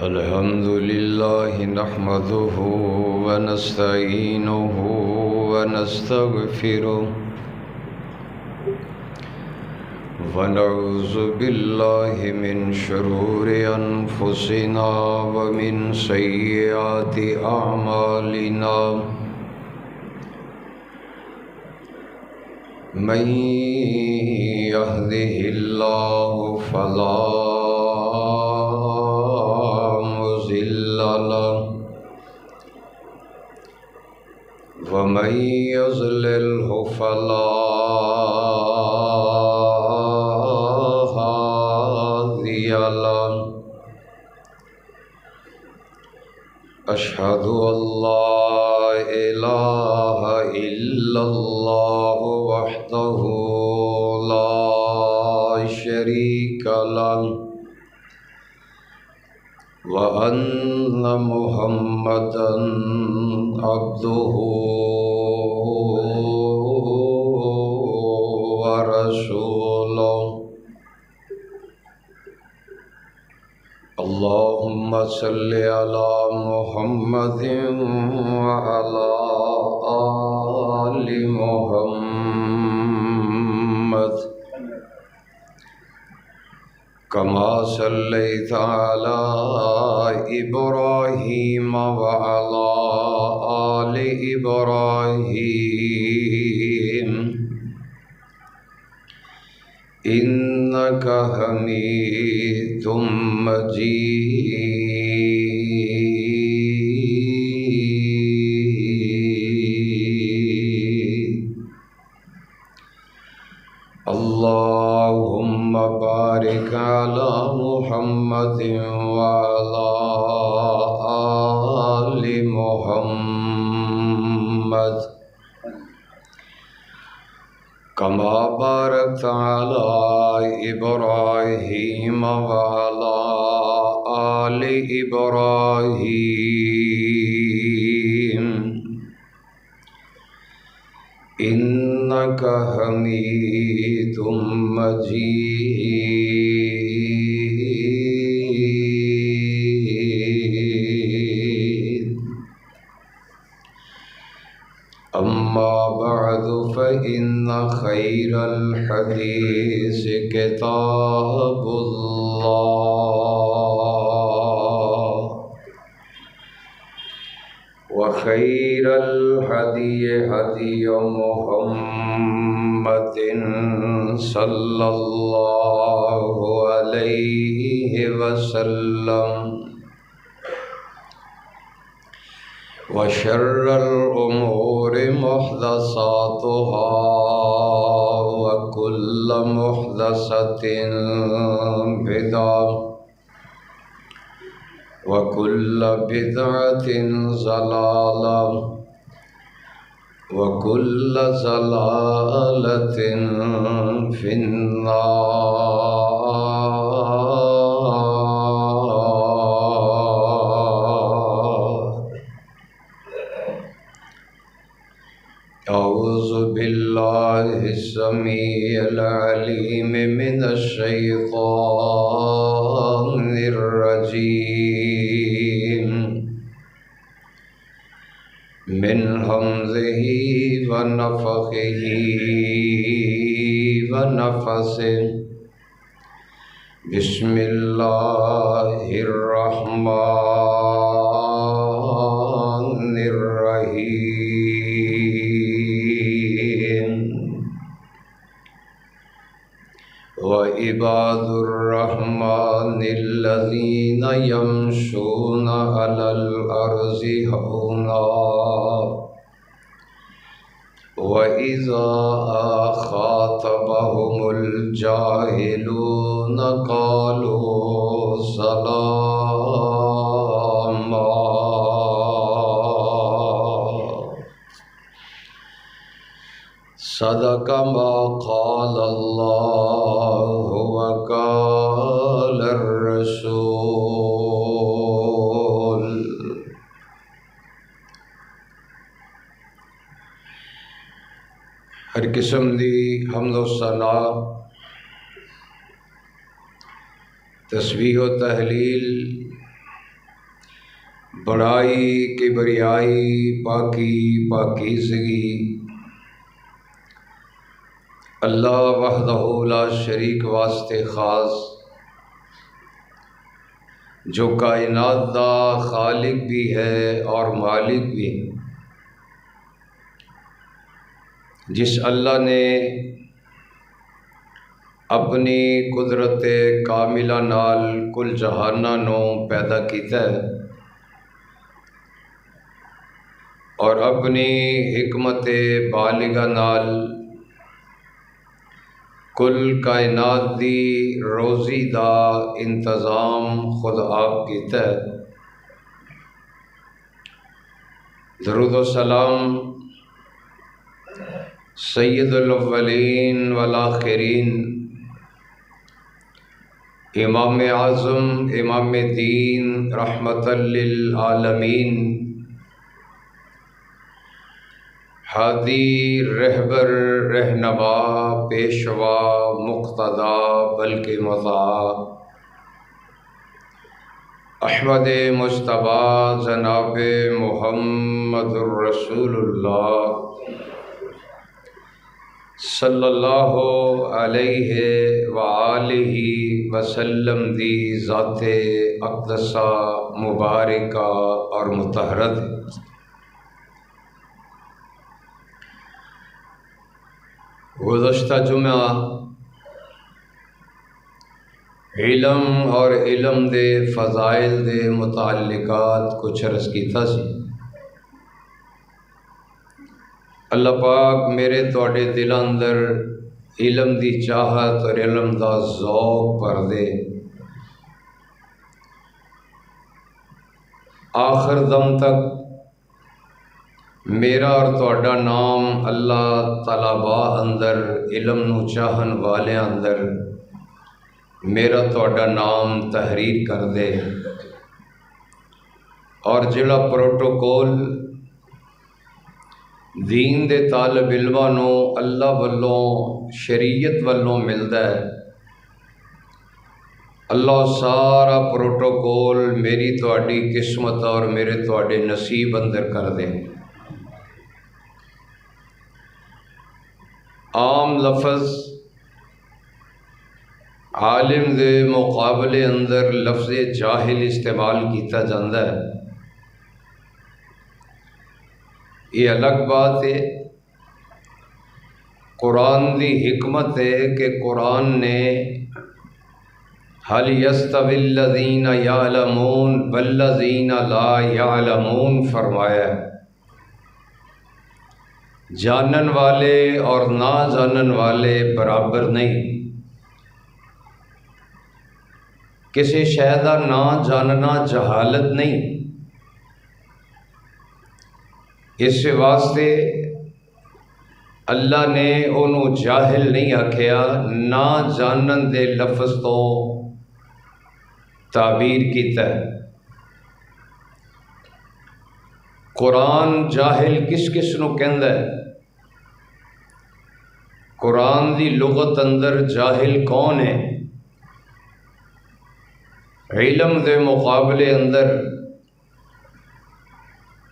الحمد لله نحمده ونستعينه ونستغفره ونعوذ بالله من شرور أنفسنا ومن سيئات أعمالنا من يهده الله فلا مضل له ومن يضلله فلا هادي له أشهد أن لا إله إلا الله وحده لا شريك له وأن محمدًا عبده ورسوله اللهم صل على محمد وعلى آل محمد كما صليت على إبراهيم وعلى آل إبراهيم إنك حميد مجيد اللهم بارك على محمد وعلى آل محمد كما باركت على إبراهيم وعلى آل إبراهيم إنك حميد مجيد أما بعد فإن خير الحديث كتاب الله وخير الهدي هدي محمد صلى الله عليه وسلم وشر الأمور محدثاتها وكل محدثة بدعة وكل بدعة ضلالة وكل ضلالة في النار. أعوذ بالله السميع العليم من الشيطان الرجيم من همزه ونفخه ونفثه بسم الله الرحمن الرحيم وعباد الرحمن الذين يمشون على الأرض هونا وإذا خاطبهم الجاهلون قالوا سلاما صدق ما قال الله وقال الرسول ہر قسم دی حمد و ثنا تسبیح و تحلیل، بڑائی کبریائی پاکی پاکیزگی اللہ وحدہ لا شریک واسطے خاص، جو کائنات دا خالق بھی ہے اور مالک بھی، جس اللہ نے اپنی قدرت کاملہ نال کل جہاناں نوں پیدا کیتا ہے اور اپنی حکمت بالغہ نال کل کائنات دی روزی دا انتظام خود آپ کیتا ہے۔ درود و سلام سید الاولین والآخرین، امام اعظم امام دین رحمت للعالمین، ہادی رہبر رہنما پیشوا مقتدا بلکہ مطاع، احمد مجتبیٰ جناب محمد الرسول اللہ صلی اللہ علیہ وآلہ وسلم دی ذات اقدسہ مبارکہ اور مطہرت۔ گزشتہ جمعہ علم اور علم دے فضائل دے متعلقات کچھ عرض کیتا سی۔ اللہ پاک میرے تواڈے دل اندر علم دی چاہت اور علم دا ذوق بھر دے، آخر دم تک میرا اور تواڈا نام اللہ طلباء اندر، علم نو چاہن والے اندر میرا تواڈا نام تحریر کر دے، اور جڑا پروٹوکول دین دے طالب علماں نو اللہ والوں شریعت والوں ملدا ہے، اللہ سارا پروٹوکول میری تواڈی قسمت اور میرے تواڈے نصیب اندر کر دے۔ عام لفظ عالم دے مقابلے اندر لفظ جاہل استعمال کیتا جاندا ہے، یہ الگ بات ہے۔ قرآن دی حکمت ہے کہ قرآن نے هل يستوي الذين يعلمون والذين لا يعلمون فرمایا ہے، جانن والے اور نہ جانن والے برابر نہیں۔ کسی شے دا نہ جاننا جہالت نہیں، اس واسطے اللہ نے انہوں جاہل نہیں آکھیا، نہ جانن دے لفظ تو تعبیر کیتا ہے۔ قرآن جاہل کس کس نو کہندا ہے؟ قرآن دی لغت اندر جاہل کون ہے؟ علم دے مقابلے اندر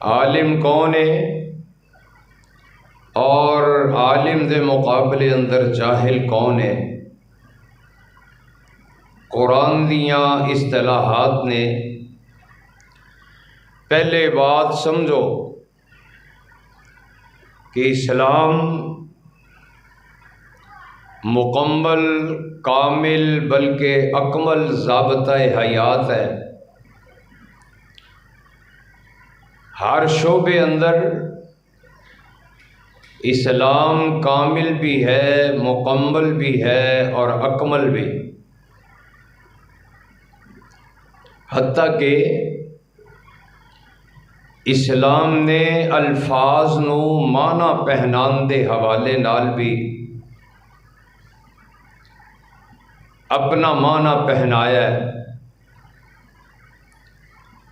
عالم کون ہے اور عالم دے مقابلے اندر جاہل کون ہے؟ قرآن دیاں اصطلاحات نے پہلے بات سمجھو کہ اسلام مکمل کامل بلکہ اکمل ضابطہ حیات ہے۔ ہر شعبے اندر اسلام کامل بھی ہے، مکمل بھی ہے اور اکمل بھی، حتیٰ کہ اسلام نے الفاظ نو معنی پہنان دے حوالے نال بھی اپنا معنی پہنایا ہے۔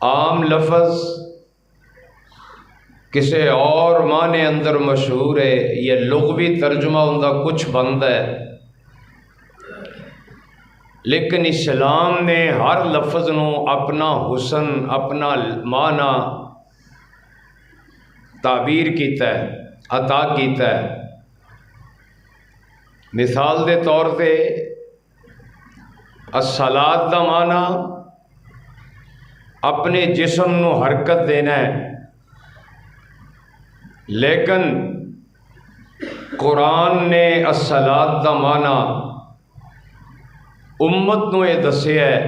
عام لفظ کسی اور معنی اندر مشہور ہے، یہ لغوی ترجمہ ان کا کچھ بنتا ہے، لیکن اسلام نے ہر لفظ نو اپنا حسن اپنا معنی تعبیر کیتا ہے، عطا کیتا ہے۔ مثال دے طور پہ الصلاۃ دا معنی اپنے جسم نو حرکت دینا ہے، لیکن قرآن نے الصلاۃ دا معنی امت نو یہ دسیا ہے،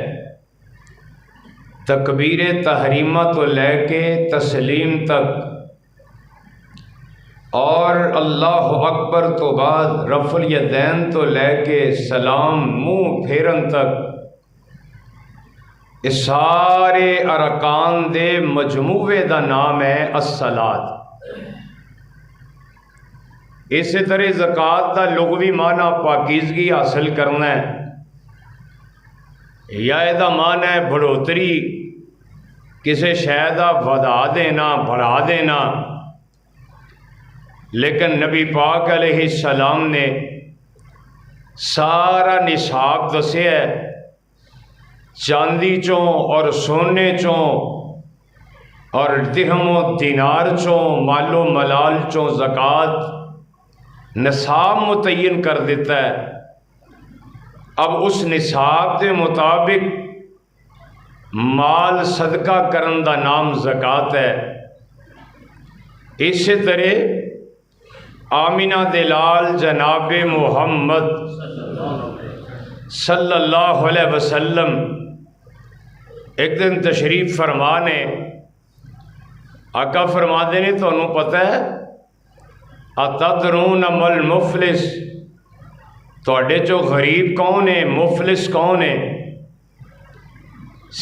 تکبیر تحریمہ تو لے کے تسلیم تک، اور اللہ اکبر تو بعد رفع الیدین تو لے کے سلام منہ پھیرن تک، اس سارے ارکان دے مجموعے دا نام ہے الصلاۃ۔ اسی طرح زکوٰۃ دا لغوی معنی پاکیزگی حاصل کرنا ہے، یا یہ معنی ہے بڑھوتری، کسی شے دا ودا دینا، بڑھا دینا۔ لیکن نبی پاک علیہ السلام نے سارا نصاب دسیا ہے، چاندی چوں اور سونے چوں اور درہم و دینار چوں مال و ملال چوں زکوٰۃ نصاب متعین کر دیتا ہے۔ اب اس نصاب کے مطابق مال صدقہ کرن دا نام زکوٰۃ ہے۔ اسی طرح آمینہ دلال جناب محمد صلی اللہ علیہ وسلم ایک دن تشریف فرما نے، آقا فرما دے نے تو انہوں پتہ ہے اتدرون مل مفلس، توڑے جو غریب کون ہے، مفلس کون ہے؟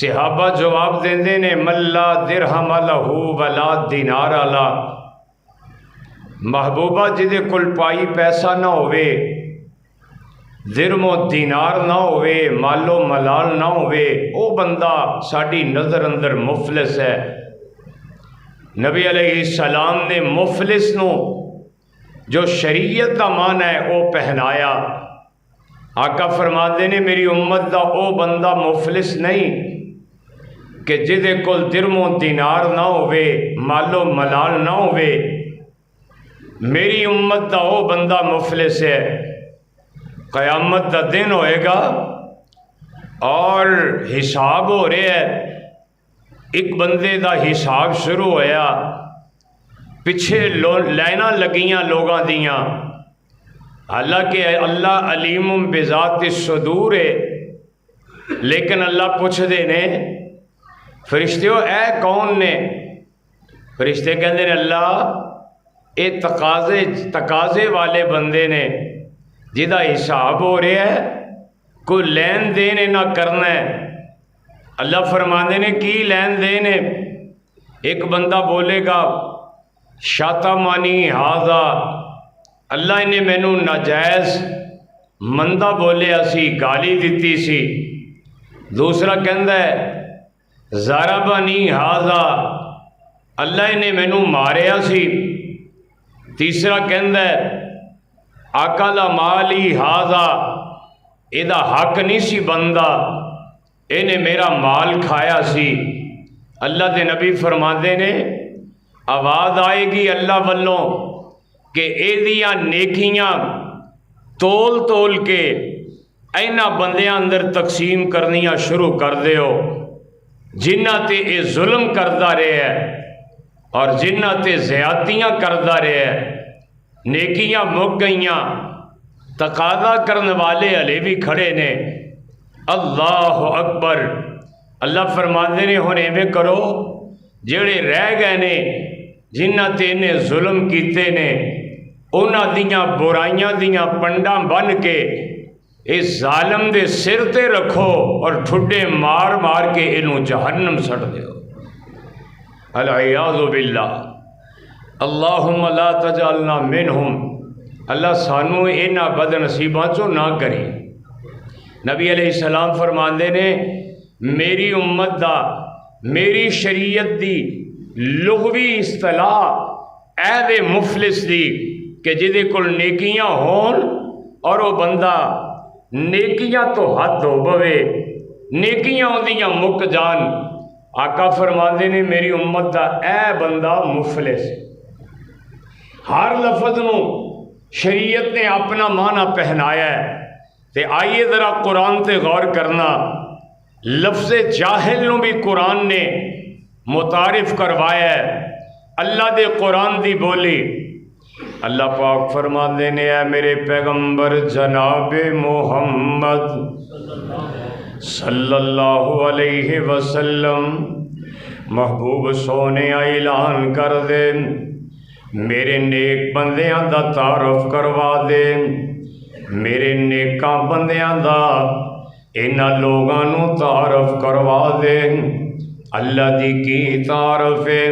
صحابہ جواب دیندے نے من لا درہم لہو ولا دینار لا، محبوبہ جدے کل پائی پیسہ نہ ہوئے، درہم و دینار نہ ہوئے، مال و ملال نہ ہوئے، او بندہ ساڑی نظر اندر مفلس ہے۔ نبی علیہ السلام نے مفلس نو جو شریعت دا معنی ہے او پہنایا۔ آقا فرماتے نے میری امت دا او بندہ مفلس نہیں کہ جدے کل درہم و دینار نہ ہوئے، مال و ملال نہ ہوئے، میری امت دا او بندہ مفلس ہے۔ قیامت دا دن ہوئے گا اور حساب ہو رہے ہے، ایک بندے دا حساب شروع ہویا، پچھے لائنہ لگیاں لوگاں دیاں، حالانکہ اللہ علیم بذات الصدور ہے، لیکن اللہ پوچھ دے نے فرشتے ہو اے کون نے؟ فرشتے کہندے نے اللہ اے تقاضے والے بندے نے جدا حساب ہو رہا ہے، کوئی لین دین نہ کرنا ہے۔ اللہ فرماندے نے کی لین دین ہے؟ ایک بندہ بولے گا شاتمانی ہاذا، اللہ نے مینو ناجائز مندہ بولیا سی، گالی دیتی سی۔ دوسرا کہندا ہے ضربنی ہاذا، اللہ نے مینو ماریا سی۔ تیسرا کہندا ہے اکل مالی ہاذا، ایدہ حق نہیں سی بندہ، اینے میرا مال کھایا سی۔ اللہ دے نبی فرماندے نے آواز آئے گی اللہ والوں کہ اے دیاں نیکیاں تول تول کے اینا بندیاں اندر تقسیم کرنیاں شروع کر دیو جنہ تے اے ظلم کردہ رہے ہے اور جنہ تے زیادتیاں کردہ رہے ہے۔ نیکیاں مک گئیاں، تقاضا کرنے والے علی بھی کھڑے نے۔ اللہ اکبر۔ اللہ فرماندے نے ہونے میں کرو جڑے رہ گئے نے جنہ تے نے ظلم کیتے نے، انہاں دیاں برائیاں دیاں پنڈاں بن کے اس ظالم دے سر تے رکھو اور ٹھڈے مار مار کے انہوں جہنم سڑ دیو۔ العیاذ باللہ۔ اللہم لا تجعلنا منہم، اللہ سانو اینا بد نصیباں چو نہ کرے۔ نبی علیہ السلام فرماندے نے میری امت دا، میری شریعت دی لغوی اصطلاح اے دے مفلس دی کہ جدے کل نیکیاں ہون اور وہ بندہ نیکیاں تو حد ہو بوے، نیکیاں اندیاں مک جان، آقا فرماندے نے میری امت دا اے بندہ مفلس۔ ہر لفظ نو شریعت نے اپنا معنی پہنایا ہے، تے آئیے ذرا قرآن تے غور کرنا، لفظ جاہل نو بھی قرآن نے متعارف کروایا ہے، اللہ دے قرآن دی بولی۔ اللہ پاک فرماندے نے اے میرے پیغمبر جناب محمد صلی اللہ علیہ وسلم، محبوب سونے اعلان کر دے، میرے نیک بندیاں دا تعارف کروا دے، میرے نیکاں بندیاں دا انہاں لوگاں نو تعارف کروا دے۔ اللہ دی کی تعارف ہے؟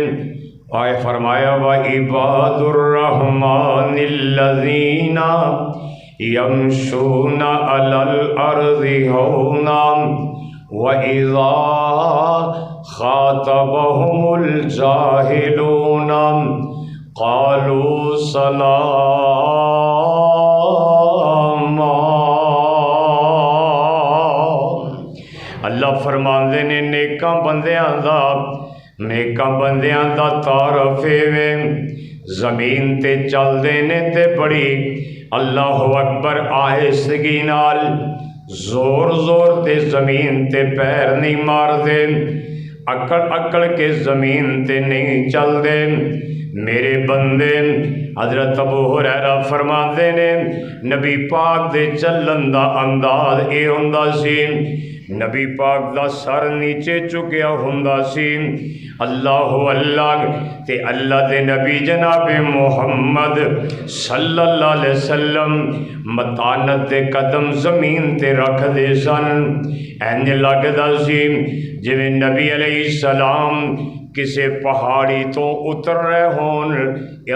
آئے فرمایا وَعِبَادُ الرَّحْمَنِ الَّذِينَ يَمْشُونَ عَلَى الْأَرْضِ هَوْنًا وَإِذَا خَاطَبَهُمُ الْجَاهِلُونَ قَالُوا سَلَامًا۔ اللہ فرماندے نے نیکاں بندیاں دا، نیکاں بندیاں دا تعارف ہے، زمین تے چل دینے تے بڑی اللہ اکبر آہستگی نال زور زور تے زمین تے پیر نہیں مار دے، اکڑ اکڑ کے زمین تے نہیں چل دے میرے بندے۔ حضرت ابو ہریرہ فرماندے نے نبی پاک دے چلن دا انداز اے ہوندا سی، نبی پاک دا سر نیچے چکیا ہوندا سی، اللہ اللہ تے اللہ دے نبی جناب محمد صلی اللہ علیہ وسلم متانت دے قدم زمین تے رکھ دے سن، اینج لگدا سی جویں نبی علیہ السلام کسے پہاڑی تو اتر رہے ہون،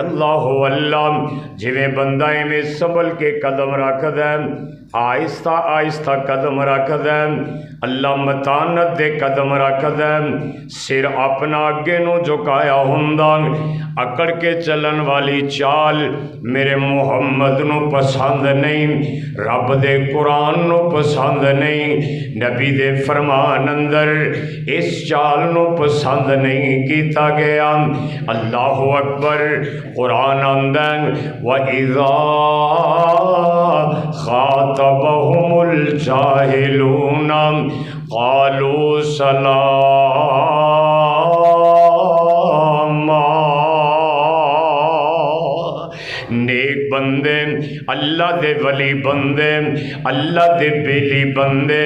اللہ اللہ جویں بندہ میں سنبھل کے قدم رکھ دے، آہستہ آہستہ قدم رکھ دے، اللہ متانت دے قدم رکھ دے، سر اپنا اگے نو جھکایا ہوندا، اکڑ کے چلن والی چال میرے محمد نو پسند نہیں، رب دے قرآن نو پسند نہیں، نبی دے فرمان اندر اس چال نو پسند نہیں کیتا گیا۔ اللہ اکبر، قرآن اندر وَإِذَا خَاطَبَهُمُ الْجَاهِلُونَ قَالُوا سَلَامًا۔ نیک بندے، اللہ دے ولی بندے، اللہ دے بیلی بندے،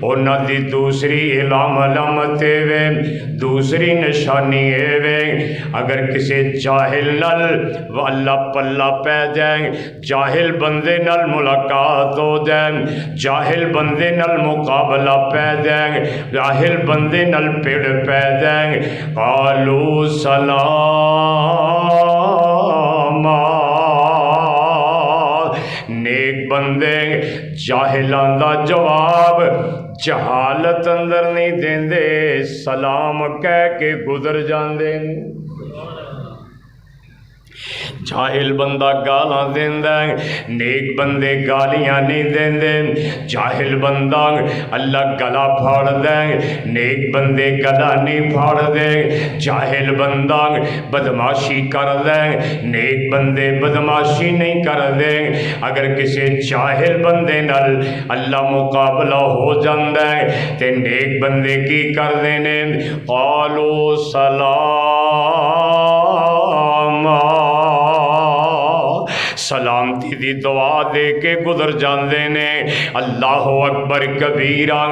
انہاں دی دوسری علامت وے، دوسری نشانی وے، اگر کسی جاہل نال اللہ پلہ پہ جائے، جاہل بندے نال ملاقات ہو جائے، جاہل بندے نال مقابلہ پہ جائے، جاہل بندے نال پیڑ پہ جائے، قالوا سلاما۔ نیک بندے جاہلان دا جواب جہالت اندر نہیں دیندے، سلام کہہ کے گزر جاندے۔ جاہل بندہ گالاں دیندا ہے، نیک بندے گالیاں نہیں دیندے۔ جاہل بندہ اللہ گلا پھاڑ دے، نیک بندے گلا نہیں پھاڑ دے۔ جاہل بندہ بدماشی کر دے، نیک بندے بدماشی نہیں کر دے۔ اگر کسی جاہل بندے نال اللہ مقابلہ ہو جاندا ہے تے نیک بندے کی کر دے نے، قالوا سلاما، سلامتی دی دعا دے کے گزر جاندے نے۔ اللہ اکبر کبیرہ،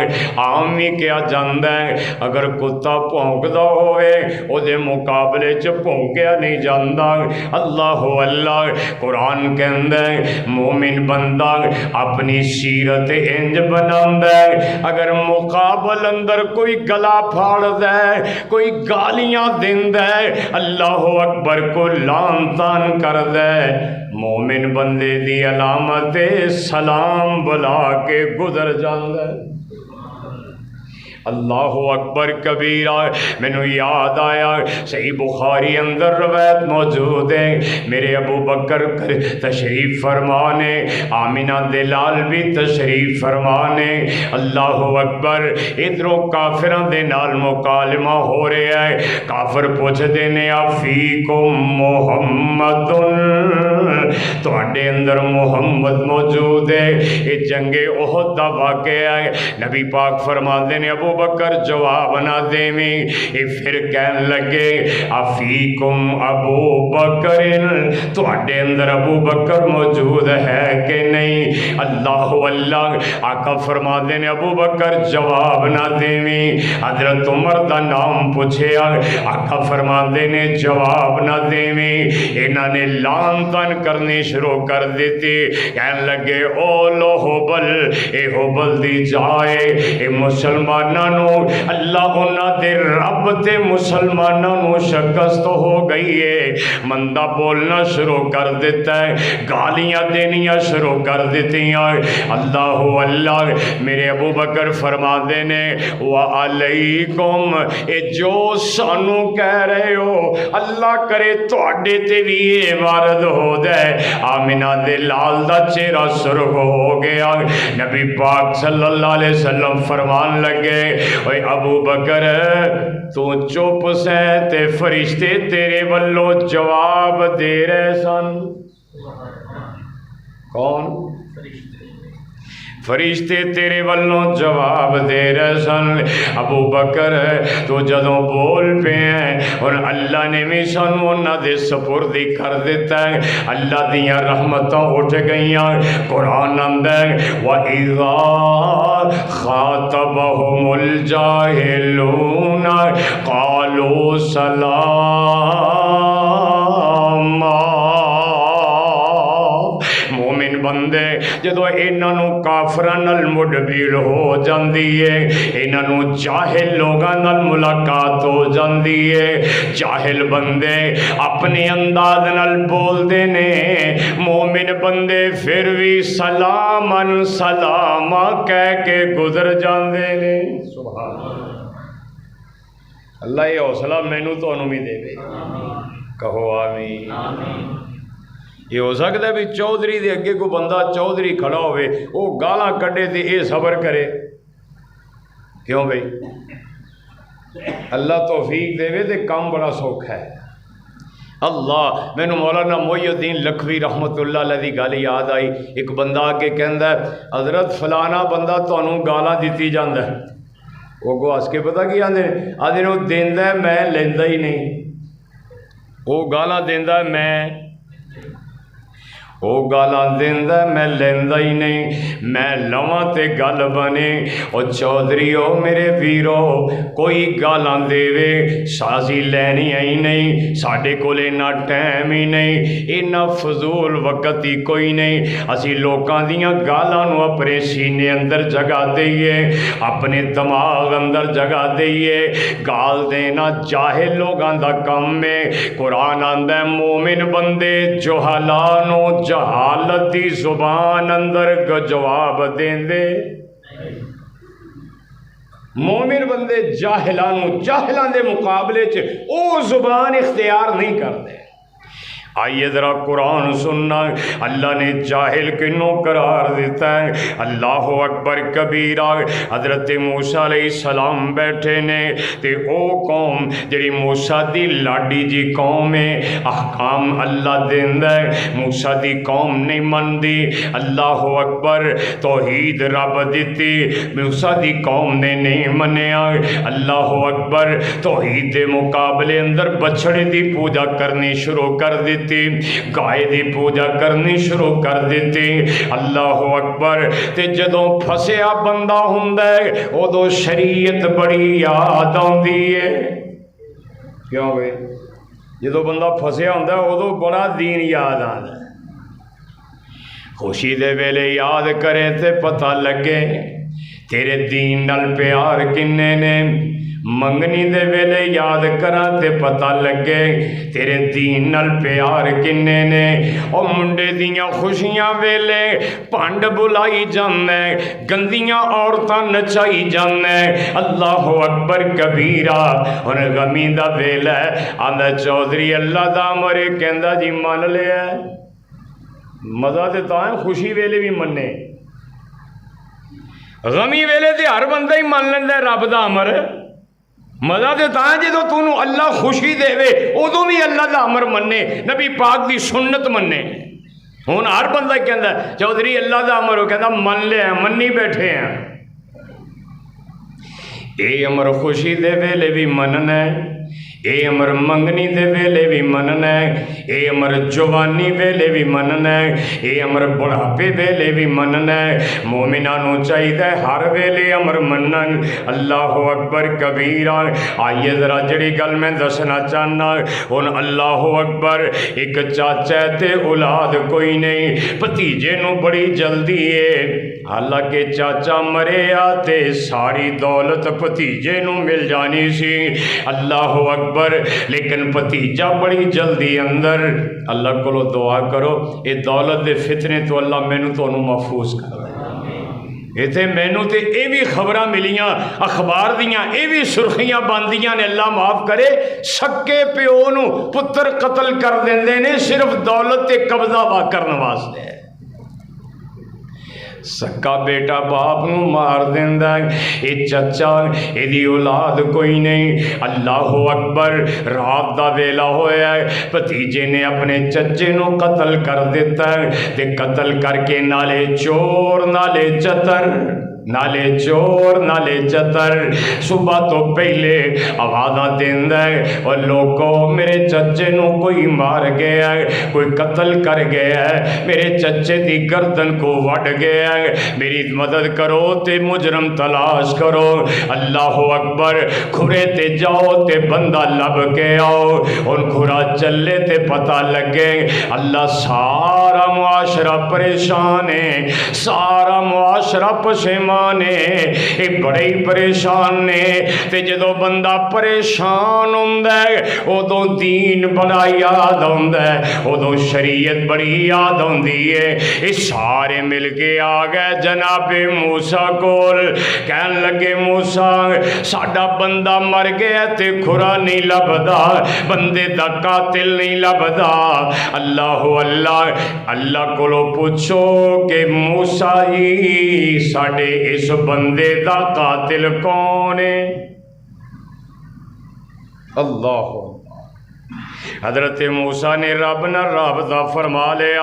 عام ہی کیا جاندہ ہے، اگر کتا بھونکدا ہوئے او دے مقابلے چ بھونکیا نہیں جاندہ۔ اللہ اللہ، قرآن کہندا ہے مومن بندہ اپنی سیرت انج بناندا ہے، اگر مقابل اندر کوئی گلا پھاڑ دے، کوئی گالیاں دیندا ہے، اللہ اکبر کو لعن تان کر دے، مومن بندے دی علامت سلام بلا کے گزر جاندا ہے۔ اللہ اکبر کبیرہ۔ مینوں یاد آیا صحیح بخاری اندر روایت موجود ہے، میرے ابو بکر تشریف فرمانے، آمینہ دلال بھی تشریف فرمانے، اللہ اکبر۔ ادھروں کافراں دے نال مکالمہ ہو رہا ہے، کافر پوچھتے نے افیکم محمد، تواڈے اندر محمد موجود ہے۔ یہ جنگ احد دا واقعہ ہے، نبی پاک فرماندے نے ابو بکر جواب نہ دیویں، یہ پھر کہن لگے افیکم ابو بکر، تواڈے اندر ابو بکر موجود ہے کہ نہیں؟ اللہ اللہ، آقا فرماندے نے ابو بکر جواب نہ دیویں۔ حضرت عمر دا نام پوچھیا، آقا فرماندے نے جواب نہ دیویں۔ انہاں نے لان تان کرنی شروع کر دیتی، کہن لگے او لو حبل، اے حبل دی جائے، اے مسلماناں نو اللہ انہاں دے رب تے مسلماناں نو شکست ہو گئی ہے۔ مندہ بولنا شروع کر دیتا ہے، گالیاں دینیاں شروع کر دیتیاں۔ اللہ اللہ، میرے ابو بکر فرما دینے وعلیکم، اے جو سانو کہہ رہے ہو اللہ کرے تواڈے تے بھی یہ وارد ہو جائے۔ آمینہ دے لال دا چہرہ سرخ ہو گیا۔ نبی پاک صلی اللہ علیہ وسلم فرمان لگے اوے ابو بکر تو چپ سے تے فرشتے تیرے والو جواب دے رہے سن۔ کون؟ فرشتے تیرے والوں جواب دے رہے سن۔ ابو بکر تو جدوں بول پہ ہیں اور اللہ نے بھی سانو انہاں دے سپردی کر دیتا ہے، اللہ دیاں رحمتاں اٹھ گئیاں۔ قرآن اندر وَإِذَا خَاطَبَهُمُ الْجَاهِلُونَ قَالُوا سَلَامًا، مومن بندے جدو انہاں نو کافراں نال مڈبیل ہو جاندی ہے، انہاں نو جاہل لوگاں نال ملاقات ہو جاندی ہے، جاہل بندے اپنے انداز نال بول دے نے، مومن بندے پھر بھی سلامن سلاما کہہ کے گزر جاندے نے۔ سبحان اللہ، اللہ یہ حوصلہ مینوں تانوں بھی دے وے، کہو آمین۔ یہ ہو سکتا ہے بھی چودھری دے اگے کو بندہ چودھری کھڑا ہوئے وہ گالاں کڈے تے اے صبر کرے، کیوں بھئی؟ اللہ توفیق دے وے تے کام بڑا سوکھا ہے۔ اللہ، مینوں مولانا محی الدین لکھوی رحمت اللہ علیہ دی گل یاد آئی، ایک بندہ آگے کہندا ہے حضرت فلانا بندہ تانوں گالاں دتی جاندا ہے، وہ کو ہس کے پتہ کی آندے نے، آندے نے وہ دیندا ہے میں لیندا ہی نہیں، وہ گالاں دیندا ہے وہ گالاں دیندا میں لیندا ہی نہیں، میں لواں تے گل بنے۔ او چودھریو میرے ویرو، کوئی گالاں دے وے سازی لینی ہی نہیں، ساڈے کولے نہ ٹائم ہی نہیں، اینا فضول وقت ہی کوئی نہیں، اسی لوکاں دیاں گالاں نو اپنے سینے اندر جگہ دئیے، اپنے دماغ اندر جگہ دئیے۔ گال دینا جاہل لوگاں دا کم ہے۔ قرآن آندا ہے مومن بندے جہالانو جہالت دی زبان اندر جواب دین دے، مومن بندے جاہلان دے مقابلے چ او زبان اختیار نہیں کرتے۔ آئیے ذرا قرآن سننا، اللہ نے جاہل کنوں قرار دیتا ہے۔ اللہ اکبر کبیرہ۔ حضرت موسیٰ علیہ السلام بیٹھے نے تے او قوم جڑی موسیٰ دی لاڈی جی قوم ہے، احکام اللہ دیندا ہے، موسیٰ دی قوم نہیں مندی۔ اللہ اکبر، توحید رب دیتی، موسیٰ دی قوم نے نہیں منیا۔ اللہ اکبر، توحید دے مقابلے اندر بچڑے دی پوجا کرنی شروع کر دیتی، گائے دی پوجا کرنی شروع کر دیتی۔ اللہ اکبر، تے جدوں پھسیا بندہ ہوندا ہے اودوں شریعت بڑی یاد آندی ہے۔ کیوں بھئی؟ جدوں بندہ پھسیا ہوندا ہے اودوں بڑا دین یاد آندا ہے۔ خوشی دے ویلے یاد کرے تے پتہ لگے تیرے دین نال پیار کنے نے، منگنی دے ویلے یاد کراں تے پتہ لگے تیرے دین نال پیار کنے نے۔ او منڈے دیاں خوشیاں ویلے پانڈ بلائی جاندے، گندیاں عورتاں نچائی جاندے، اللہ اکبر کبیرہ۔ ہن غمی دا ویلا آندا چودھری اللہ دا امر کہندا جی من لیا۔ مزہ تے تاں خوشی ویلے بھی مننے، غمی ویلے تے ہر بندہ ہی من لیندا رب دا امر۔ مزہ تے تاں جدوں تانوں اللہ خوشی دے وے ادوں بھی اللہ دا امر مننے، نبی پاک دی سنت مننے۔ ہن ہر بندہ کہندا چودھری اللہ دا امر، وہ کہندا من لیا، منی بیٹھے ہیں۔ اے امر خوشی دے ویلے بھی مننا ہے، اے امر منگنی دے ویلے بھی مننا ہے، اے امر جوانی ویلے بھی مننا ہے، اے امر بڑھاپے ویلے بھی مننا ہے۔ مومناں نوں چاہیے ہر ویلے امر منن۔ اللہ اکبر کبیرہ۔ آئیے ذرا جڑی گل میں دسنا چاہنا، ہن اللہ اکبر ایک چاچا تے اولاد کوئی نہیں، بھتیجے نوں بڑی جلدی ہے، حالانکہ چاچا مریا تے ساری دولت بھتیجے نوں مل جانی سی۔ اللہ اکبر، لیکن بھتیجا بڑی جلدی اندر۔ اللہ کو دعا کرو اے دولت دے فتنے تو اللہ مینوں تانوں محفوظ کر دے۔ ایتھے مینوں تے اے بھی خبراں ملیاں اخبار دیاں، اے بھی سرخیاں باندیاں نے، اللہ معاف کرے، سکے پیو نوں پتر قتل کر دیندے نے صرف دولت تے قبضہ وا کرن واسطے۔ سکا بیٹا باپ نو مار دیندا ہے، اے چچا اے دی اولاد کوئی نہیں۔ اللہ اکبر، رات دا ویلا ہویا ہے، بھتیجے نے اپنے چچے نو قتل کر دیتا ہے، تے قتل کر کے نالے چور نالے چتر، نالے چور نالے چتر صبح تو پہلے آوازاں دیندا ہے، اور لوگوں میرے چچے نو کوئی مار گیا ہے، کوئی قتل کر گیا ہے، میرے چچے دی گردن کو وڈ گیا ہے، میری مدد کرو تے مجرم تلاش کرو۔ اللہ اکبر، کھرے تے جاؤ تے بندہ لب کے آؤ، ان کھرا چلے تے پتہ لگے اللہ سارا معاشرہ پریشان ہے، سارا معاشرہ پشیمان نے، اے بڑے ہی پریشان نے۔ تے جدو بندہ پریشان ہوندا ہے ادو دین بڑا یاد ہوندا ہے، ادو شریعت بڑی یاد ہوندی ہے۔ اے سارے مل کے آ گئے جناب موسیٰ کول، کہن لگے موسیٰ ساڈا بندہ مر گیا تے کھرا نہیں لبدا، بندے دا قاتل نہیں لبدا۔ اللہ اللہ اللہ کولو پوچھو کہ موسیٰ جی ساڈے اس بندے دا قاتل کون ہے؟ اللہ حضرت موسیٰ نے رب نہ رابطہ فرما لیا۔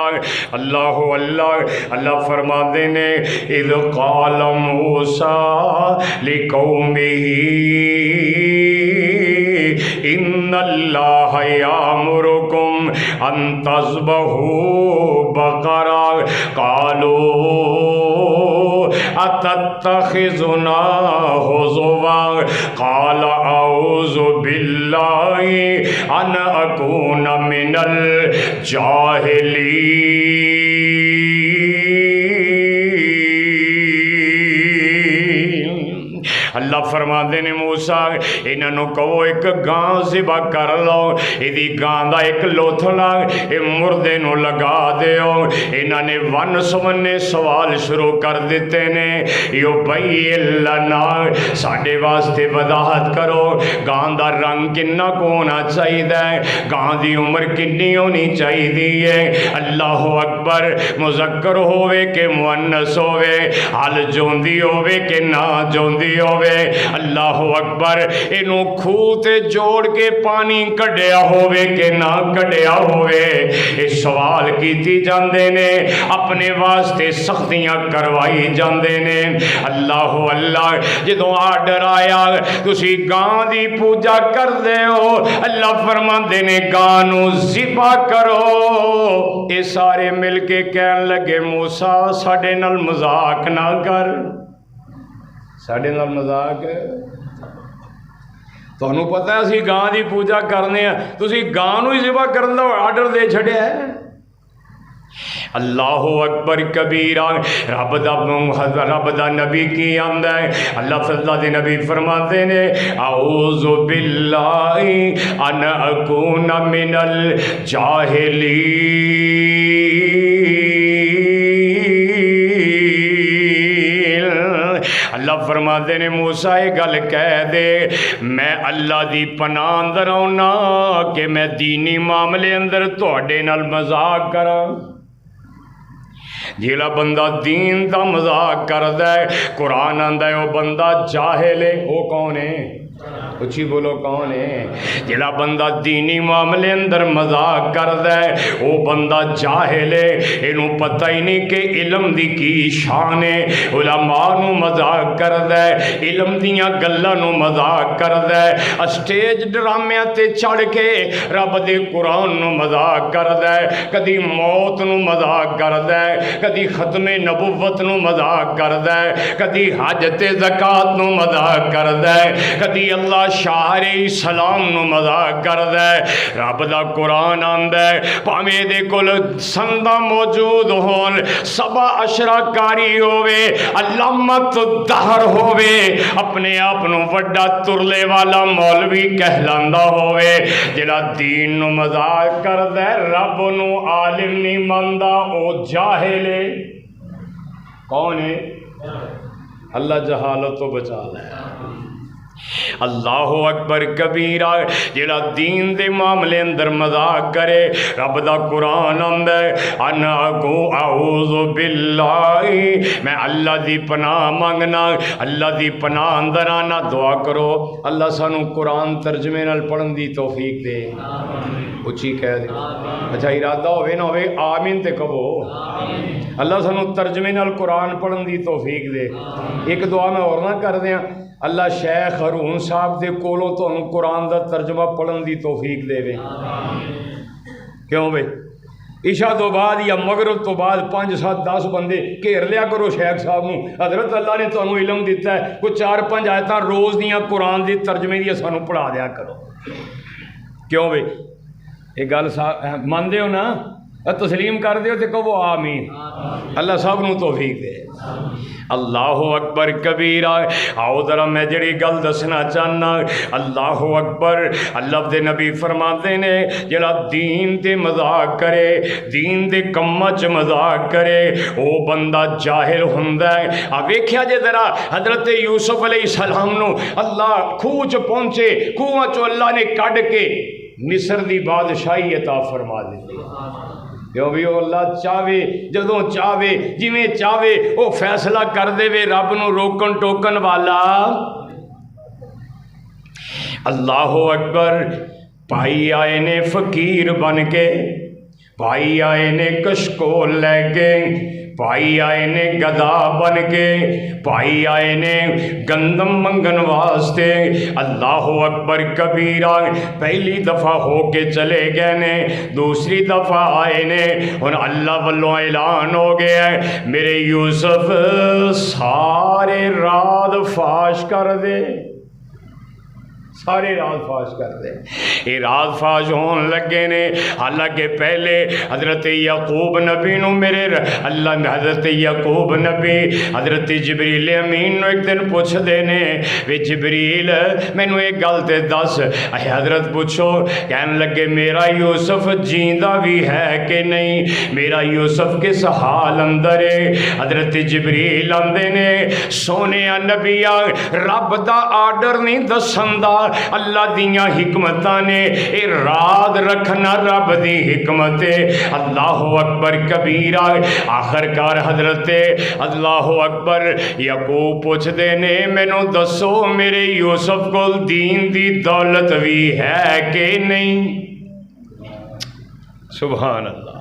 اللہ اللہ اللہ فرما دینے اذ قال موسیٰ لقومہ ان اللہ یامرکم ان تذبحوا بقرہ قالوا اتتخذنا ہزوا قال اعوذ باللہ ان اکون من الجاہلین۔ اللہ فرما دینے موسیٰ انہاں نو کہو ایک گاں ذبح کر لو، ایدی گاں دا ایک لوتھڑا اے مردے نو لگا دیو۔ انہاں نے ون سمنے سوال شروع کر دیتے نے، یو بھئی لنا ساڈے واسطے وضاحت کرو گاں دا رنگ کننا کو ہونا چاہیے، گاں دی عمر کنی ہونی چاہیے ہے۔ اللہ اکبر، مذکر ہوئے کہ مؤنث ہوئے، حال جوندی ہوئے کہ نہ جوندی ہوئے۔ اللہ اکبر، انہوں کھوہ تے جوڑ کے پانی کڈیا ہوئے کہ نہ کڈیا ہوئے، اس سوال کیتی جاندے نے، اپنے واسطے سختیاں کروائی جاندے نے۔ اللہ اللہ، جدوں آرڈر آیا تسی گاں دی پوجا کر دے ہو، اللہ فرماندے نے گاں نو ذبح کرو۔ اے سارے مل کے کہن لگے موسیٰ ساڈے نال مذاق نہ کر، ساڈے نال مذاق ہے، تانوں پتہ ہے اسی گاں دی پوجا کرنے ہیں، تسی گاں نو ہی ذبح کرن دا آرڈر دے چھڑیا ہے۔ اللہ اکبر کبیرہ. رب دا نبی کی آمدہ ہے. اللہ دے نبی فرماتے نے اعوذ باللہ ان اکون من الجاہلین. اللہ فرماتے نے موسیٰ یہ گل کہہ دے میں اللہ دی پناہ اندر آنا کہ میں دینی معاملے اندر تواڈے نال مذاق کراں. جیڑا بندہ دین دا مذاق کردا ہے قرآن آندا ہے وہ بندہ جاہل ہے. وہ کون ہے؟ اچھی بولو کون ہے؟ جیڑا بندہ دینی معاملے اندر مذاق کردا ہے وہ بندہ جاہل ہے. اینوں پتہ ہی نہیں کہ علم دی کی شان ہے. علماء نو مذاق کردا ہے, علم دیاں گلاں نو مذاق کردا ہے, اسٹیج ڈرامیاں تے چڑھ کے رب دے قرآن نو مذاق کردا ہے, کدی موت نو مذاق کردا ہے, کدی ختم نبوت نو مذاق کردا ہے, کدی حج تے زکات نو مذاق کردا ہے, کدی اللہ شاعر اسلام نو مذاق کردا ہے. رب دا قرآن آندا ہے پاویں دے کول سندا موجود ہون, سبا اشرا کاری ہووے, علامت دہر ہووے, اپنے آپ نو وڈا ترلے والا مولوی کہلاندا ہووے, جڑا دین نو مذاق کردا ہے رب نو عالم نہیں مندا او جاہل ہے. کون ہے؟ اللہ جہالت تو بچا لے. اللہ اکبر کبیرہ. جیڑا دین دے معاملے اندر مذاق کرے رب دا قرآن آندا ہے انا اعوذ باللہ میں اللہ دی پناہ مانگنا. اللہ دی پناہ اندر آنا. دعا کرو اللہ سانو قرآن ترجمے نال پڑھن دی توفیق دے. اچھی کہہ دے. اچھا ارادہ ہوئے نہ ہوئے آمین تے کہو. اللہ سانو ترجمے نال قرآن پڑھن دی توفیق دے. ایک دعا میں اور نہ کر دیاں اللہ شیخ ہارون صاحب دے کولوں تانوں قرآن دا ترجمہ پڑھن دی توفیق دے وے. کیوں بھئی عشاء تو بعد یا مغرب تو بعد 5 7 10 بندے گھیر لیا کرو شیخ صاحب نو. حضرت اللہ نے تانوں علم دیتا ہے, کوئی 4 5 آیتاں روز دیاں قرآن دی ترجمے دی سانوں پڑھا دیا کرو. کیوں بھئی یہ گل مان دے ہو نا, تسلیم کر دیو تے کہو آمین. اللہ سب نو توفیق دے. اللہ اکبر کبیرہ. آؤ ذرا میں جڑی گل دسنا چاہنا. اللہ اکبر. اللہ دے نبی فرماتے نے جڑا دین تے مذاق کرے, دین دے کماں چ مذاق کرے, او بندہ جاہل ہوندا ہے. آ ویکھیا جے ذرا حضرت یوسف علیہ السلام نو اللہ کھوہ چ پہنچے, کھوہ چ اللہ نے کڈ کے مصر دی بادشاہی عطا فرما دیتی. کیوں بھی اللہ چاہے جدوں چاہے جویں چاہے وہ فیصلہ کر دے وے. رب نو روکن ٹوکن والا. اللہ اکبر. بھائی آئے نے فقیر بن کے, بھائی آئے نے کشکول لے کے, بھائی آئے نے گدا بن کے, بھائی آئے نے گندم منگن واسطے. اللہ اکبر کبیرہ. پہلی دفعہ ہو کے چلے گئے نے, دوسری دفعہ آئے نے, اور اللہ والوں اعلان ہو گیا ہے میرے یوسف سارے راز فاش کر دے. سارے راز فاش کر دے. یہ راز فاش ہون لگے نے. حالانکہ پہلے حضرت یعقوب نبی نو میرے اللہ نے حضرت یعقوب نبی حضرت جبریل امین نو ایک دن پوچھ دے نے وی جبریل مینو ایک گل تے دس. حضرت پوچھو, کہنے لگے میرا یوسف جیندہ بھی ہے کہ نہیں, میرا یوسف کس حال اندر ہے. حضرت جبریل آندے نے سونے نبیا رب دا آرڈر نہیں دسندا, اللہ دیاں حکمتاں نے. اے راز رکھنا رب دی حکمت ہے. اللہ اکبر کبیرہ. آخر کار حضرت اللہ اکبر یعقوب پوچھ دے نے مینوں دسو میرے یوسف کو دین دی دولت بھی ہے کہ نہیں. سبحان اللہ.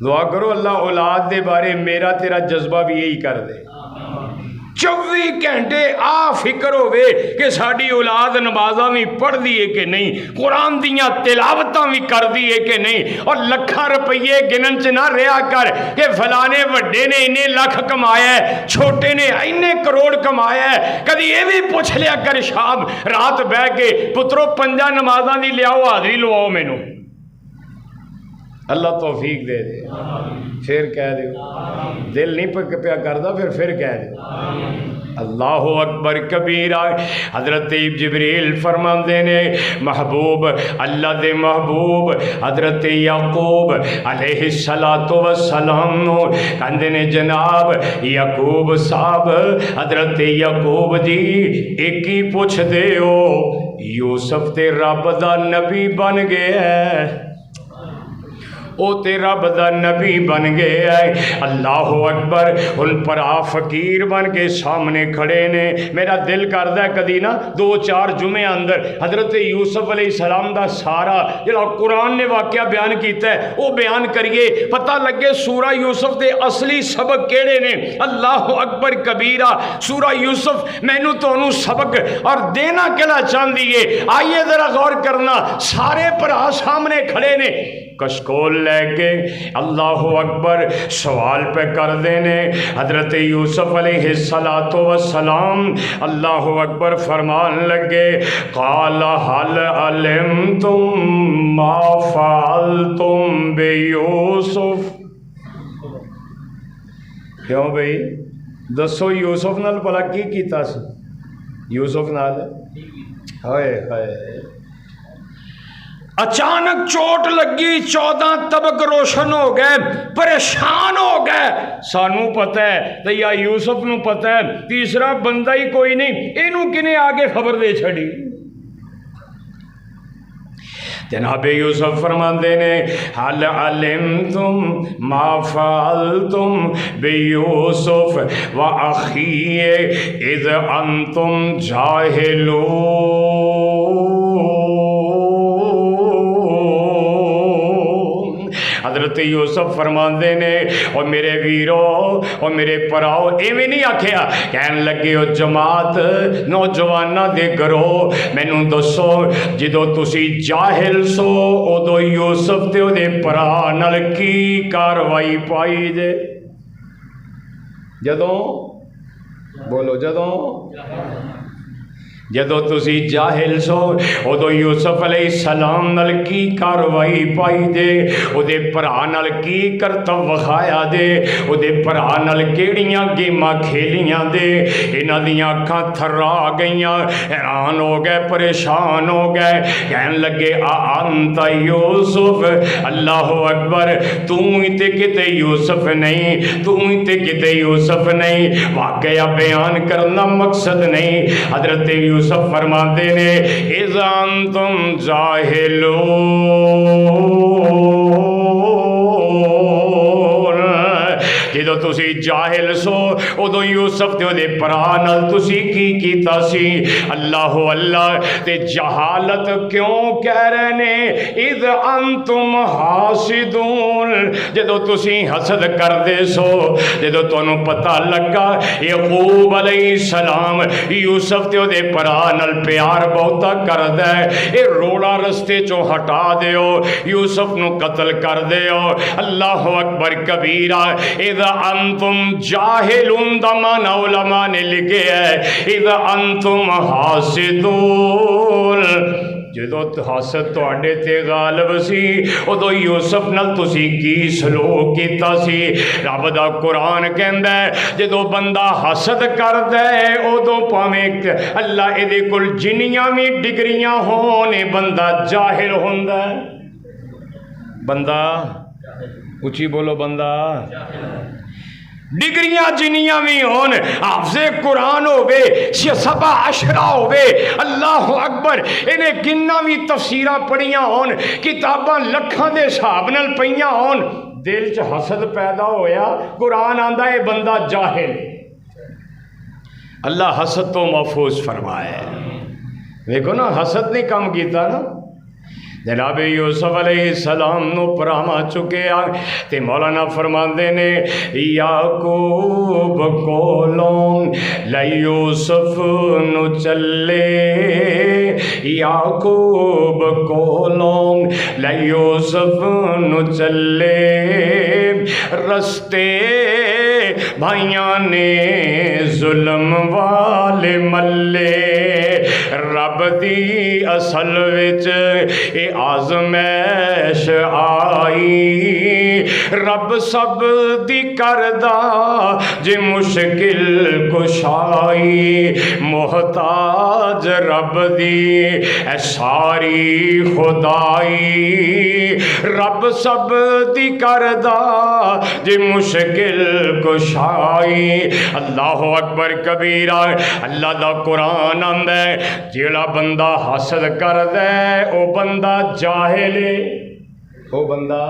دعا کرو اللہ اولاد دے بارے میرا تیرا جذبہ بھی یہی کر دے. 24 گھنٹے آ فکر ہوئے کہ ساڑی اولاد نمازاں بھی پڑھ دیئے کہ نہیں, قرآن دیاں تلاوتاں بھی کر دیئے کہ نہیں, اور لکھاں روپیے گنن چ نہ رہا کر کہ فلانے وڈے نے انہیں لاکھ کمایا ہے, چھوٹے نے انہیں کروڑ کمایا ہے. کدی یہ بھی پوچھ لیا کر شام رات بہ کے پترو 5 نمازاں دی لیاؤ حاضری لواؤ مینوں. اللہ توفیق دے دے. پھر کہہ دو دل نہیں پیا کرتا پھر کہہ دو اللہ اکبر کبیرہ. حضرت جبریل فرماندے نے محبوب اللہ دے محبوب حضرت یعقوب علیہ السلام نو کہندے نے جناب یعقوب صاحب حضرت یعقوب جی ایک ہی پوچھ دے ہو یوسف تے رب دا نبی بن گیا ہے او تے رب دا نبی بن گیا ہے. اللہ اکبر. ان پر آ فقیر بن کے سامنے کھڑے نے. میرا دل کردا ہے کدی نا 2-4 جمعے اندر حضرت یوسف علیہ السلام دا سارا جڑا قرآن نے واقعہ بیان کیتا ہے وہ بیان کریے پتہ لگے سورہ یوسف دے اصلی سبق کیڑے نے. اللہ اکبر کبیرہ. سورہ یوسف مینوں تانوں سبق اور دینا کہنا چاہندی ہے. آئیے ذرا غور کرنا. سارے بھرا سامنے کھڑے نے کشکول لے کے اللہ اکبر سوال پہ کر دینے. حضرت یوسف علیہ السلام اللہ اکبر فرمان لگے قال هل علمتم ما فعلتم بیوسف. کیوں بھئی دسو یوسف نال بھلا کی کیتا سی؟ یوسف نال ہائے ہائے اچانک چوٹ لگی 14 طبق روشن ہو گئے پریشان ہو گئے. سانوں پتہ ہے تو یا یوسف نو پتہ ہے تیسرا بندہ ہی کوئی نہیں اینوں کنے آگے خبر دے چھڑی. جناب یوسف فرماندے نے حل علمتم ما فعلتم بیوسف و اخیہ اذ انتم جاہلون. حضرت یوسف فرماندے نے اور میرے ویرو اور میرے پراؤ ایویں نہیں آکھیا کہن لگے او جماعت نوجواناں دے گرو مینوں دسو جدو تسی جاہل سو ادو یوسف تے او دے پرا نال کی کاروائی پائی جے؟ جدوں بولو جدو تسی جاہل سو ادو یوسف علیہ السلام نال کی کاروائی پائی دے او دے پرا نال کی کرتب وکھایا دے او دے پرا نال کیڑیاں گیماں کھیلیاں دے. انہاں دیاں اکھاں تھرا گئیاں حیران ہو گئے پریشان ہو گئے کہن لگے انت یوسف. اللہ اکبر. تو ہی تے کتے یوسف نہیں تو ہی تے کتے یوسف نہیں. واقعہ بیان کرنا مقصد نہیں. حضرت یوسف فرماتے نے اذا انتم جاہلون جدو تسی جاہل سو ادو یوسف تے دے پرا نال تسی کی کیتا سی؟ اللہ اللہ. تے جہالت کیوں کہہ رہے نے اذ انتم حاسدون جدو تسی حسد کر دے سو جدو تانوں پتہ لگا یعقوب علیہ السلام یوسف تے دے پرا نال پیار بہتا کردا ہے اے روڑا رستے چوں ہٹا دیو یوسف نو قتل کر دیو. اللہ اکبر کبیرہ. اذا انتم جاہلون دا معنی علماء نے لکھے ہے اذا انتم حاسدون. جدو حسد تواڈے تے غالب سی ادو یوسف نال تسی کی سلوک کیتا سی؟ رب دا قرآن کہندا ہے جدو بندہ حسد کردا ہے ادو پاویں اللہ اے دے کول جنیاں وی ڈگریاں ہون بندہ جاہل ہوندا ہے. بندہ اچھی بولو بندہ ڈگریاں جنیاں بھی ہون حافظ قرآن ہوئے سبع عشرہ ہوئے اللہ اکبر انہیں کنہ بھی تفسیرہ پڑھیاں ہون کتاباں لکھاں دے صحاب نال پئیاں ہون دل چ حسد پیدا ہویا قرآن آندا ہے بندہ جاہل. اللہ حسد تو محفوظ فرمائے. دیکھو نا حسد نے کام کیتا نا. جناب یوسف علیہ السلام نو پراما چکے تے مولانا فرماندے نے یعقوب کولوں لیوسف نو چلے یعقوب کولوں لیوسف نو چلے رستے بھائیاں نے ظلم والے ملے رب دی اصل وچ اے آزمائش آئی، رب سب دی کردا جے مشکل کشائی، محتاج رب دی اے ساری خدائی، رب سب دی کردا جے مشکل کشائی۔ اللہ اکبر کبیرہ۔ اللہ دا قرآن آندا ہے جیڑا بندہ حسد کردا ہے او بندہ جاہل ہے، او بندہ۔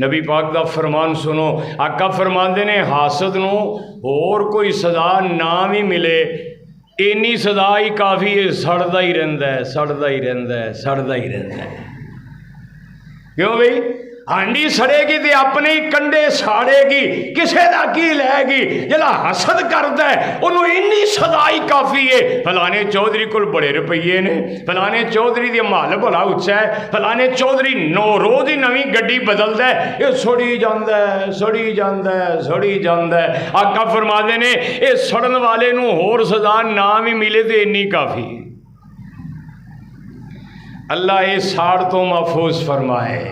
نبی پاک دا فرمان سنو، آقا فرماندے نے حاسد نو اور کوئی سزا نہ بھی ملے، اینی سزا ہی کافی ہے، سڑدا ہی رہندا ہے، سڑدا ہی رہندا ہے، سڑدا ہی رہندا ہے۔ کیوں بھئی؟ ہانڈی سڑے گی تے اپنے ہی کنڈے ساڑے گی، کسے دا کی لے گی؟ جلا حسد کردا ہے انہوں انی سزا ہی کافی ہے۔ فلانے چودھری کول بڑے روپیے نے، فلانے چودھری دی مال بڑا اچھا ہے، فلانے چودھری روز ہی نویں گڈی بدلدا ہے، یہ سڑی جاندا ہے، سڑی جاندا ہے، سڑی جاندا ہے۔ آقا فرماندے نے اے سڑن والے نوں ہور سزا نہ بھی ملے تے انی کافی۔ اللہ اے ساڑ تو محفوظ فرمائے،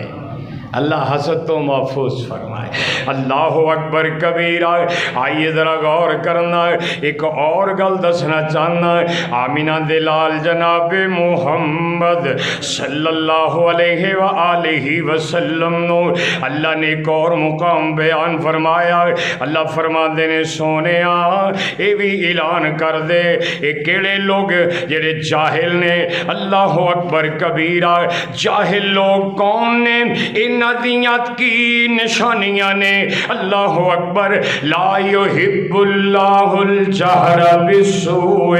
اللہ حسد تو محفوظ فرمائے۔ اللہ اکبر کبیرہ۔ آئیے ذرا غور کرنا، ایک اور گل دسنا چاہنا ہے۔ آمینہ دلال جناب محمد صلی اللہ علیہ وآلہ وسلم نو اللہ نے ایک اور مقام بیان فرمایا۔ اللہ فرما دینے سونے اے بھی اعلان کر دے اے کیڑے لوگ جڑے جاہل نے۔ اللہ اکبر کبیرہ۔ جاہل لوگ کون نے؟ ان ندیات کی نشانیاں نے۔ اللہ اکبر۔ لا یحب اللہ الجہر بالسوء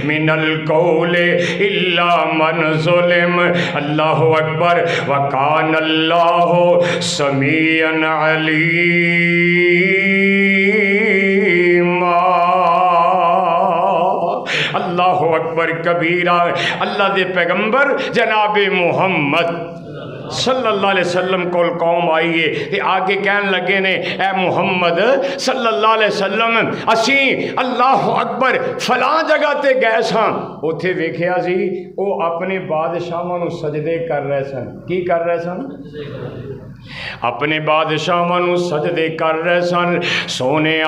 من القول الا من ظلم۔ اللہ اکبر۔ وکان اللہ سمیعا علیم۔ اللہ اکبر کبیرہ۔ اللہ دے پیغمبر جناب محمد صلی اللہ علیہ وسلم کو قوم آئیے تے آگے کہن لگے نے اے محمد صلی اللہ علیہ وسلم اسی اللہ اکبر فلاں جگہ تے گئے ساں، اوتھے ویکھیا سی او اپنے بادشاہاں نوں سجدے کر رہے سن۔ کی کر رہے سن؟ اپنے بادشاہاں نوں سجدے کر رہے سن۔ سونے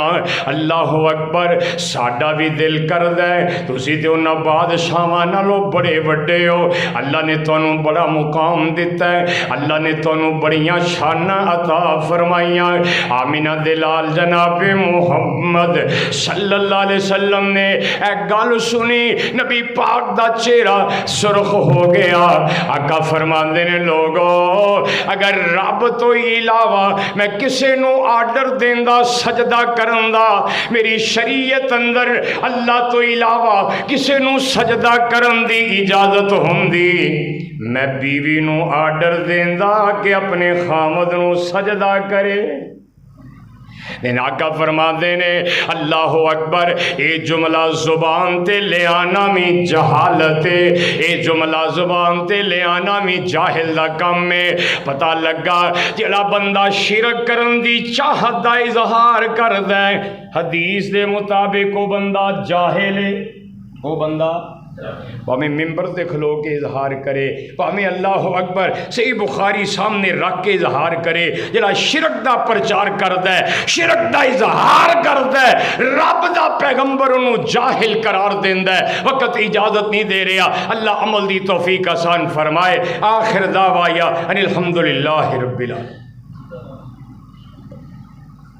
اللہ اکبر، ساڈا بھی دل کردا ہے تسی تے انہاں بادشاہاں نالوں بڑے وڈے ہو، اللہ نے تانوں بڑا مقام دیتا ہے، اللہ نے تانوں بڑیاں شاناں عطا فرمائیاں۔ آمینہ دلال جناب محمد صلی اللہ علیہ وسلم نے ایک گل سنی، نبی پاک دا چہرہ سرخ ہو گیا۔ آقا فرماندے نے لوگو اگر رب تو علاوہ میں کسے نو آرڈر دیندا سجدہ کرندا، میری شریعت اندر اللہ تو علاوہ کسے نو سجدہ کرن دی اجازت ہوندی، میں بیوی نو آرڈر دیندا کہ اپنے خامد نو سجدہ کرے۔ لیکن آقا فرما دینے اللہ اکبر، اے جملہ زبان تے لے آنا میں جہالت ہے، اے جملہ زبان تے لے آنا میں جاہل دا کم میں۔ پتہ لگا جڑا بندہ شرک کرن دی چاہت دا اظہار کر دے، حدیث دے مطابق وہ بندہ جاہل ہے، وہ بندہ پاویں ممبر تے کھلو کے اظہار کرے، پاویں اللہ اکبر صحیح بخاری سامنے رکھ کے اظہار کرے، جڑا شرک دا پرچار کردا ہے، شرک دا اظہار کردا ہے، رب دا پیغمبر انہوں جاہل قرار دیندا ہے، وقت اجازت نہیں دے رہا۔ اللہ عمل دی توفیق آسان فرمائے۔ آخر دعوایا ان الحمدللہ رب العالمین۔